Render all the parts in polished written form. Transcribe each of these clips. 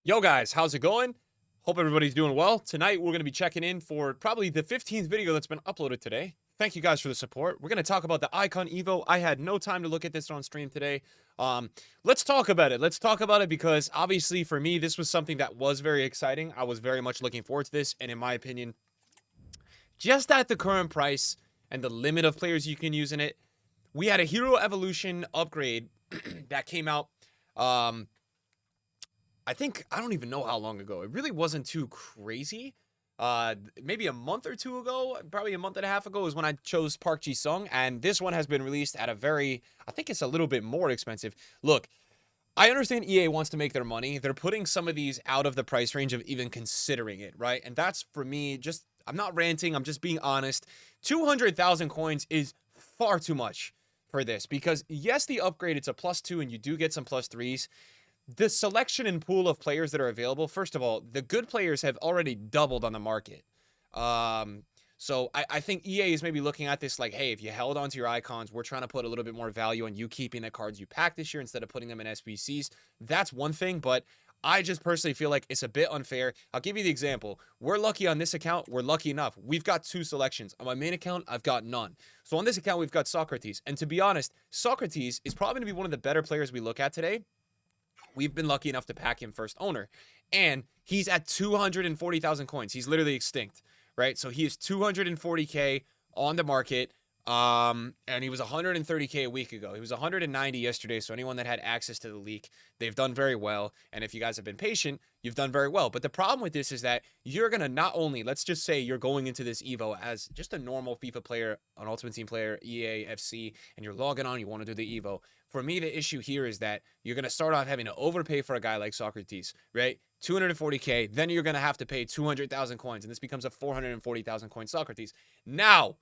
Yo guys, how's it going? Hope everybody's doing well. Tonight we're going to be checking in for probably the 15th video that's been uploaded today. Thank you guys for the support. We're going to talk about the Icon Evo. I had no time to look at this on stream today. Let's talk about it. Let's talk about it because obviously for me this was something that was very exciting. I was very much looking forward to this, and in my opinion, just at the current price and the limit of players you can use in it, we had a Hero Evolution upgrade that came out I don't even know how long ago. It really wasn't too crazy. Maybe a month or two ago, probably a month and a half ago is when I chose Park Ji-sung, and this one has been released at I think it's a little bit more expensive. Look, I understand EA wants to make their money. They're putting some of these out of the price range of even considering it, right? And that's, for me, I'm not ranting, I'm just being honest. 200,000 coins is far too much for this because, yes, the upgrade, it's a +2 and you do get some +3s. The selection and pool of players that are available, first of all, the good players have already doubled on the market. So I think EA is maybe looking at this like, hey, if you held onto your icons, we're trying to put a little bit more value on you keeping the cards you packed this year instead of putting them in SBCs. That's one thing, but I just personally feel like it's a bit unfair. I'll give you the example. We're lucky on this account. We're lucky enough. We've got 2 selections. On my main account, I've got none. So on this account, we've got Socrates. And to be honest, Socrates is probably going to be one of the better players we look at today. We've been lucky enough to pack him first owner, and he's at 240,000 coins. He's literally extinct, right? So he is 240K on the market. And he was 130K a week ago. He was 190 yesterday. So anyone that had access to the leak, they've done very well. And if you guys have been patient, you've done very well. But the problem with this is that you're going to not only, let's just say you're going into this Evo as just a normal FIFA player, an Ultimate Team player, EAFC, and you're logging on, you want to do the Evo. For me, the issue here is that you're going to start off having to overpay for a guy like Socrates, right? 240K, then you're going to have to pay 200,000 coins, and this becomes a 440,000 coin Socrates. Now,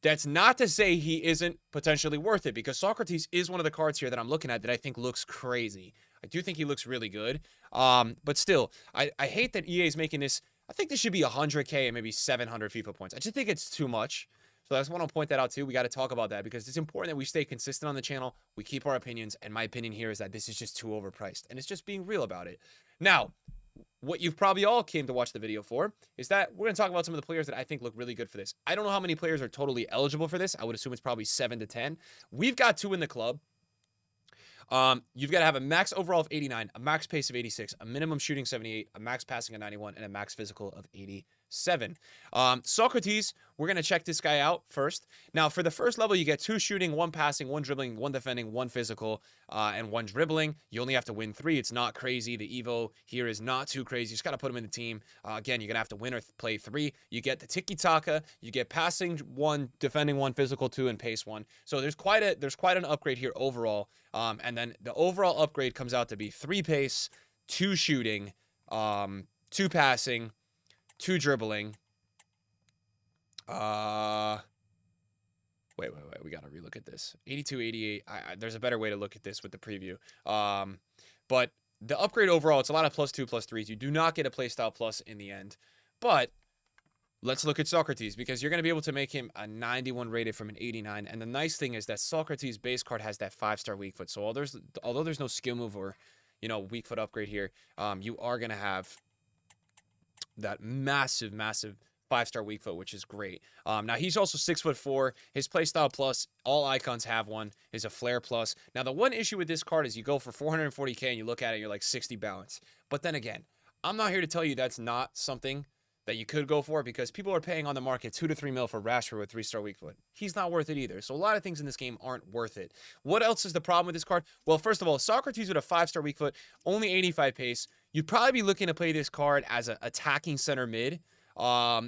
that's not to say he isn't potentially worth it, because Socrates is one of the cards here that I'm looking at that I think looks crazy. I do think he looks really good. But still, I hate that EA is making this. I think this should be 100K and maybe 700 FIFA points. I just think it's too much. So I just want to point that out too. We got to talk about that because it's important that we stay consistent on the channel. We keep our opinions. And my opinion here is that this is just too overpriced. And it's just being real about it. Now, what you've probably all came to watch the video for is that we're going to talk about some of the players that I think look really good for this. I don't know how many players are totally eligible for this. I would assume it's probably 7 to 10. We've got 2 in the club. You've got to have a max overall of 89, a max pace of 86, a minimum shooting 78, a max passing of 91, and a max physical of 87. Socrates, we're going to check this guy out first. Now, for the first level, you get 2 shooting, 1 passing, 1 dribbling, 1 defending, 1 physical, and 1 dribbling. You only have to win 3. It's not crazy. The Evo here is not too crazy. You just got to put him in the team. Again, you're going to have to win or play 3. You get the tiki-taka. You get passing 1, defending 1, physical 2, and pace 1. So there's quite an upgrade here overall. And then the overall upgrade comes out to be 3 pace, 2 shooting, 2 passing, 2 dribbling. Wait. We got to relook at this. 82, 88. There's a better way to look at this with the preview. But the upgrade overall, it's a lot of +2, +3s. You do not get a playstyle plus in the end. But let's look at Socrates because you're going to be able to make him a 91 rated from an 89. And the nice thing is that Socrates base card has that 5-star weak foot. So although there's no skill move or, weak foot upgrade here, you are going to have that massive 5-star weak foot, which is great. Now he's also 6'4". His playstyle plus, all icons have one, is a flare plus. Now the one issue with this card is you go for 440K and you look at it, you're like 60 balance. But then again, I'm not here to tell you that's not something that you could go for because people are paying on the market 2 to 3 mil for Rashford with 3-star weak foot. He's not worth it either. So a lot of things in this game aren't worth it. What else is the problem with this card? Well, first of all, Socrates with a 5-star weak foot, only 85 pace. You'd probably be looking to play this card as an attacking center mid.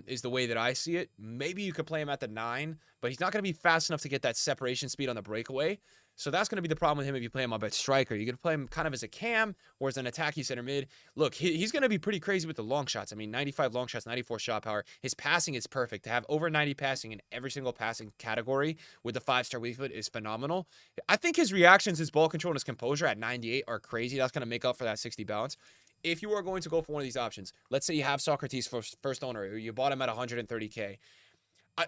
Is the way that I see it. Maybe you could play him at the 9, but he's not going to be fast enough to get that separation speed on the breakaway. So that's going to be the problem with him if you play him up at striker. You're going to play him kind of as a cam or as an attacking center mid. Look, he's going to be pretty crazy with the long shots. I mean, 95 long shots, 94 shot power. His passing is perfect. To have over 90 passing in every single passing category with the 5-star weak foot is phenomenal. I think his reactions, his ball control, and his composure at 98 are crazy. That's going to make up for that 60 balance. If you are going to go for one of these options, let's say you have Socrates for first owner, or you bought him at 130K.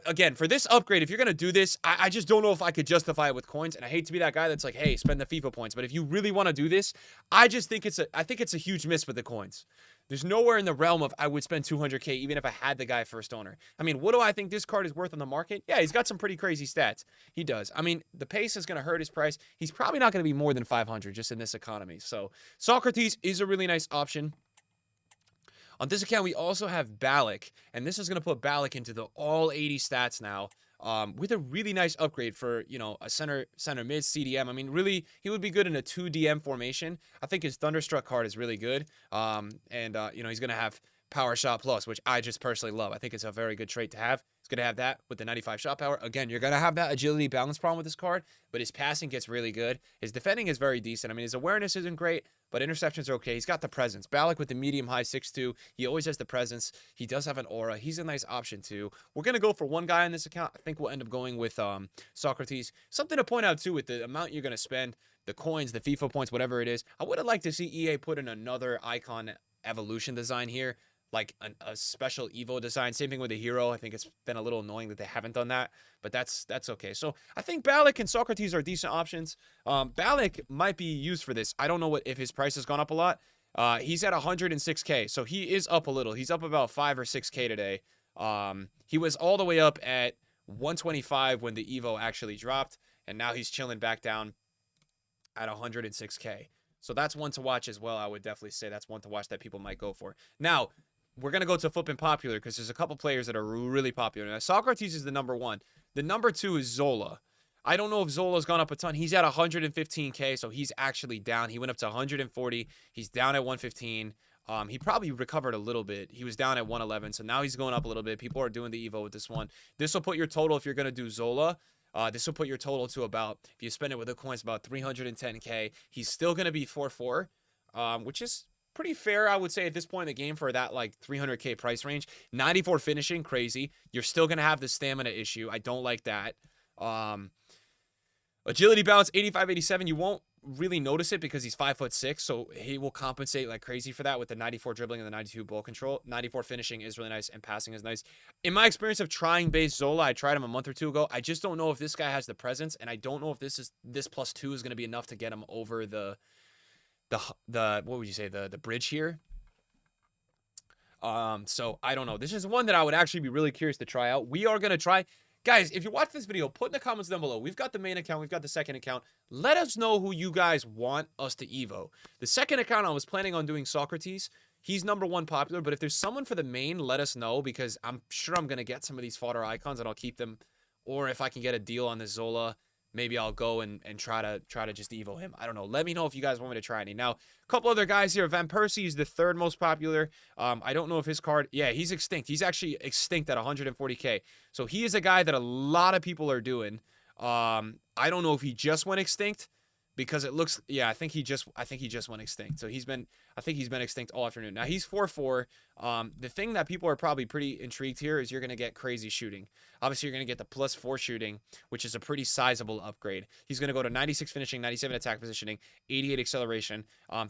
Again, for this upgrade, if you're going to do this, I just don't know if I could justify it with coins. And I hate to be that guy that's like, hey, spend the FIFA points. But if you really want to do this, I think it's a huge miss with the coins. There's nowhere in the realm of I would spend 200K even if I had the guy first owner. I mean, what do I think this card is worth on the market? Yeah, he's got some pretty crazy stats. He does. I mean, the pace is going to hurt his price. He's probably not going to be more than 500 just in this economy. So Socrates is a really nice option. On this account, we also have Balak, and this is going to put Balak into the all 80 stats now, with a really nice upgrade for, you know, a center mid CDM. I mean, really, he would be good in a 2DM formation. I think his Thunderstruck card is really good, you know, he's going to have Power Shot Plus, which I just personally love. I think it's a very good trait to have. He's going to have that with the 95 shot power. Again, you're going to have that agility balance problem with this card, but his passing gets really good. His defending is very decent. I mean, his awareness isn't great, but interceptions are okay. He's got the presence. Balak with the medium-high 6'2". He always has the presence. He does have an aura. He's a nice option, too. We're going to go for one guy on this account. I think we'll end up going with Socrates. Something to point out, too, with the amount you're going to spend, the coins, the FIFA points, whatever it is. I would have liked to see EA put in another icon evolution design here, like a special Evo design. Same thing with the hero. I think it's been a little annoying that they haven't done that, but that's okay. So I think Balak and Socrates are decent options. Balak might be used for this. I don't know if his price has gone up a lot. He's at 106K, so he is up a little. He's up about 5 or 6K today. He was all the way up at 125 when the Evo actually dropped, and now he's chilling back down at 106K. So that's one to watch as well. I would definitely say that's one to watch that people might go for. Now, we're going to go to flipping popular because there's a couple players that are really popular. Now, Socrates is the number one. The number two is Zola. I don't know if Zola's gone up a ton. He's at 115K, so he's actually down. He went up to 140. He's down at 115. He probably recovered a little bit. He was down at 111, so now he's going up a little bit. People are doing the Evo with this one. This will put your total, if you're going to do Zola, this will put your total to about, if you spend it with the coins, about 310K. He's still going to be 4-4, which is pretty fair, I would say, at this point in the game for that, like, 300K price range. 94 finishing, crazy. You're still going to have the stamina issue. I don't like that. Agility balance, 85, 87. You won't really notice it because he's 5'6", so he will compensate like crazy for that with the 94 dribbling and the 92 ball control. 94 finishing is really nice, and passing is nice. In my experience of trying base Zola, I tried him a month or two ago. I just don't know if this guy has the presence, and I don't know if this +2 is going to be enough to get him over the what would you say, the bridge here. So I don't know. This is one that I would actually be really curious to try out. We are going to try. Guys, if you watch this video, put in the comments down below. We've got the main account. We've got the second account. Let us know who you guys want us to Evo. The second account, I was planning on doing Socrates. He's number one popular, but if there's someone for the main, let us know, because I'm sure I'm going to get some of these fodder icons and I'll keep them. Or if I can get a deal on the Zola, maybe I'll go and try to just Evo him. I don't know. Let me know if you guys want me to try any. Now, a couple other guys here. Van Persie is the third most popular. I don't know if his card... Yeah, he's extinct. He's actually extinct at 140K. So he is a guy that a lot of people are doing. I don't know if he just went extinct, because it looks... Yeah, I think he just went extinct. So I think he's been extinct all afternoon. Now, he's 4-4. The thing that people are probably pretty intrigued here is you're going to get crazy shooting. Obviously, you're going to get the +4 shooting, which is a pretty sizable upgrade. He's going to go to 96 finishing, 97 attack positioning, 88 acceleration.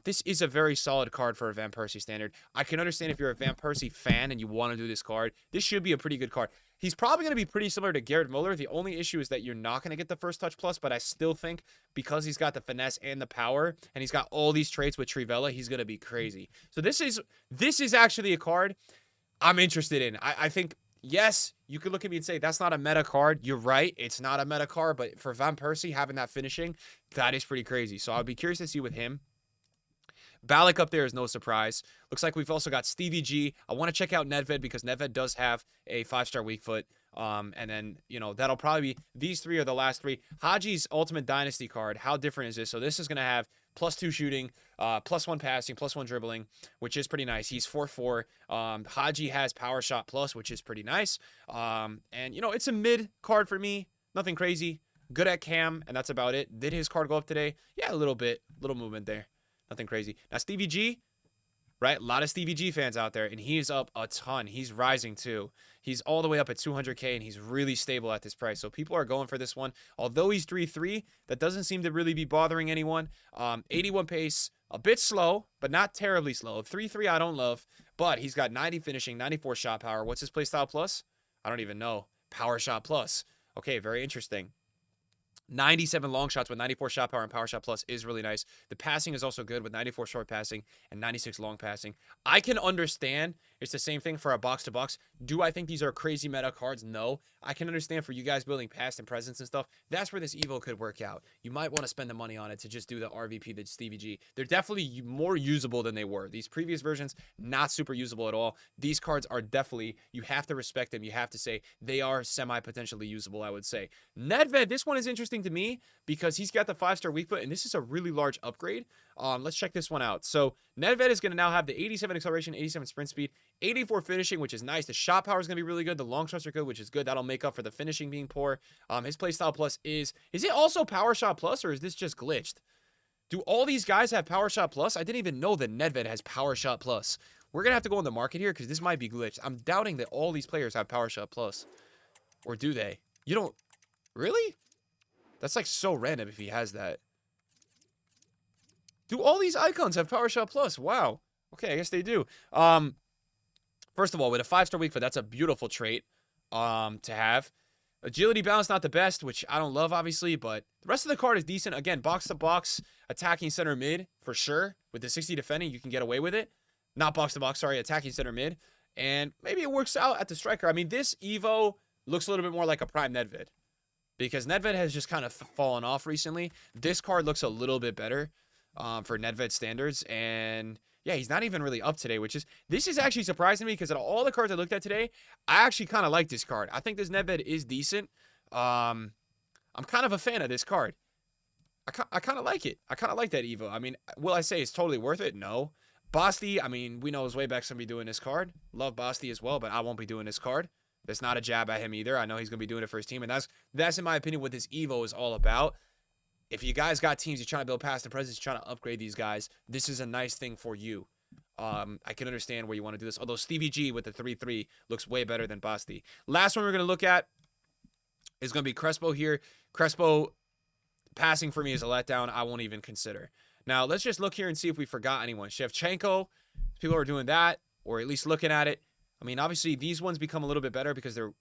This is a very solid card for a Van Persie standard. I can understand if you're a Van Persie fan and you want to do this card. This should be a pretty good card. He's probably going to be pretty similar to Garrett Muller. The only issue is that you're not going to get the first touch plus, but I still think because he's got the finesse and the power, and he's got all these traits with Trivella, he's going to be crazy. So this is actually a card I'm interested in. I think, yes, you could look at me and say, that's not a meta card. You're right. It's not a meta card, but for Van Persie, having that finishing, that is pretty crazy. So I'd be curious to see with him. Balak up there is no surprise. Looks like we've also got Stevie G. I want to check out Nedved because Nedved does have a 5-star weak foot. And then, you know, that'll probably be... These three are the last three. Haji's Ultimate Dynasty card. How different is this? So this is going to have +2 shooting, +1 passing, +1 dribbling, which is pretty nice. He's 4-4. Haji has Power Shot Plus, which is pretty nice. And, you know, it's a mid card for me. Nothing crazy. Good at cam, and that's about it. Did his card go up today? Yeah, a little bit. Little movement there. Nothing crazy. Now, Stevie G, right? A lot of Stevie G fans out there, and he's up a ton. He's rising, too. He's all the way up at 200K, and he's really stable at this price. So people are going for this one. Although he's 3-3, that doesn't seem to really be bothering anyone. 81 pace, a bit slow, but not terribly slow. 3-3 I don't love, but he's got 90 finishing, 94 shot power. What's his playstyle plus? I don't even know. Power Shot Plus. Okay, very interesting. 97 long shots with 94 shot power and power shot plus is really nice. The passing is also good with 94 short passing and 96 long passing. I can understand it's the same thing for a box to box. Do I think these are crazy meta cards? No. I can understand for you guys building past and presence and stuff. That's where this Evo could work out. You might want to spend the money on it to just do the RVP, the Stevie G. They're definitely more usable than they were. These previous versions, not super usable at all. These cards are definitely, you have to respect them. You have to say they are semi-potentially usable, I would say. Nedved, this one is interesting to me because he's got the 5-star weak foot, and this is a really large upgrade. Let's check this one out. So Nedved is going to now have the 87 acceleration, 87 sprint speed, 84 finishing, which is nice. The shot power is going to be really good. The long shots are good, which is good. That'll make up for the finishing being poor. His playstyle plus is it also power shot plus, or is this just glitched? Do all these guys have power shot plus? I didn't even know that Nedved has power shot plus. We're going to have to go on the market here because this might be glitched. I'm doubting that all these players have power shot plus. Or do they? You don't... Really? That's like so random if he has that. Do all these icons have power shot plus? Wow. Okay, I guess they do. First of all, with a 5-star weak foot, that's a beautiful trait to have. Agility balance, not the best, which I don't love, obviously, but the rest of the card is decent. Again, box-to-box, attacking center mid, for sure. With the 60 defending, you can get away with it. Not box-to-box, sorry, attacking center mid. And maybe it works out at the striker. I mean, this Evo looks a little bit more like a Prime Nedved, because Nedved has just kind of fallen off recently. This card looks a little bit better for Nedved standards, and... yeah, he's not even really up today, this is actually surprising me because out of all the cards I looked at today, I actually kind of like this card. I think this Nedved is decent. I'm kind of a fan of this card. I kind of like it. I kind of like that Evo. I mean, will I say it's totally worth it? No. Basti, I mean, we know his way back's going to be doing this card. Love Basti as well, but I won't be doing this card. That's not a jab at him either. I know he's going to be doing it for his team, and that's in my opinion, what this Evo is all about. If you guys got teams, you're trying to build past and presence, you're trying to upgrade these guys, this is a nice thing for you. I can understand where you want to do this. Although Stevie G with the 3-3 looks way better than Basti. Last one we're going to look at is going to be Crespo here. Crespo passing for me is a letdown. I won't even consider. Now, let's just look here and see if we forgot anyone. Shevchenko, people are doing that, or at least looking at it. I mean, obviously, these ones become a little bit better because they're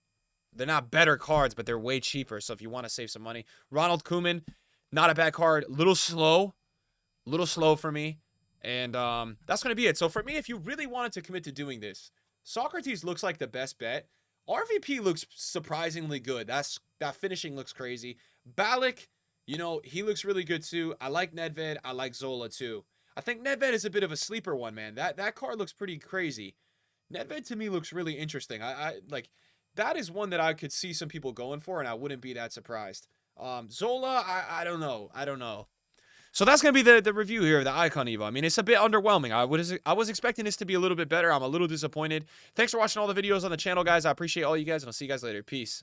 not better cards, but they're way cheaper. So if you want to save some money. Ronald Koeman, not a bad card. Little slow for me. And that's going to be it. So for me, if you really wanted to commit to doing this, Socrates looks like the best bet. RVP looks surprisingly good. That finishing looks crazy. Ballack, you know, he looks really good too. I like Nedved. I like Zola too. I think Nedved is a bit of a sleeper one, man. That card looks pretty crazy. Nedved to me looks really interesting. I like, that is one that I could see some people going for, and I wouldn't be that surprised. Zola, I don't know. So that's going to be the review here of the Icon Evo. I mean, it's a bit underwhelming. I was expecting this to be a little bit better. I'm a little disappointed. Thanks for watching all the videos on the channel, guys. I appreciate all you guys, and I'll see you guys later. Peace.